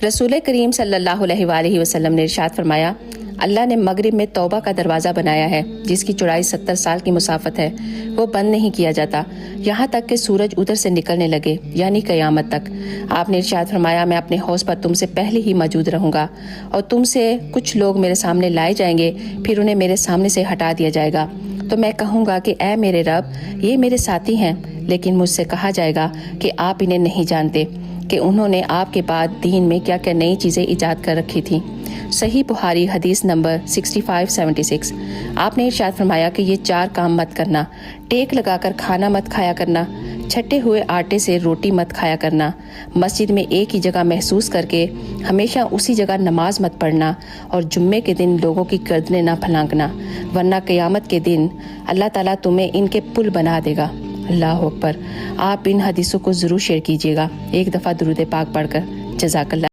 رسول کریم صلی اللہ علیہ وآلہ وسلم نے ارشاد فرمایا، اللہ نے مغرب میں توبہ کا دروازہ بنایا ہے جس کی چوڑائی 70 سال کی مسافت ہے، وہ بند نہیں کیا جاتا یہاں تک کہ سورج ادھر سے نکلنے لگے، یعنی قیامت تک۔ آپ نے ارشاد فرمایا، میں اپنے حوض پر تم سے پہلے ہی موجود رہوں گا، اور تم سے کچھ لوگ میرے سامنے لائے جائیں گے، پھر انہیں میرے سامنے سے ہٹا دیا جائے گا، تو میں کہوں گا کہ اے میرے رب، یہ میرے ساتھی ہیں، لیکن مجھ سے کہا جائے گا کہ آپ انہیں نہیں جانتے کہ انہوں نے آپ کے بعد دین میں کیا کیا نئی چیزیں ایجاد کر رکھی تھیں۔ صحیح بخاری حدیث نمبر 6576۔ آپ نے ارشاد فرمایا کہ یہ 4 کام مت کرنا: ٹیک لگا کر کھانا مت کھایا کرنا، چھٹے ہوئے آٹے سے روٹی مت کھایا کرنا، مسجد میں ایک ہی جگہ محسوس کر کے ہمیشہ اسی جگہ نماز مت پڑھنا، اور جمعے کے دن لوگوں کی گردنیں نہ پھلانکنا، ورنہ قیامت کے دن اللہ تعالیٰ تمہیں ان کے پل بنا دے گا۔ اللہ اکبر۔ آپ ان حدیثوں کو ضرور شیئر کیجیے گا، ایک دفعہ درود پاک پڑھ کر۔ جزاک اللہ۔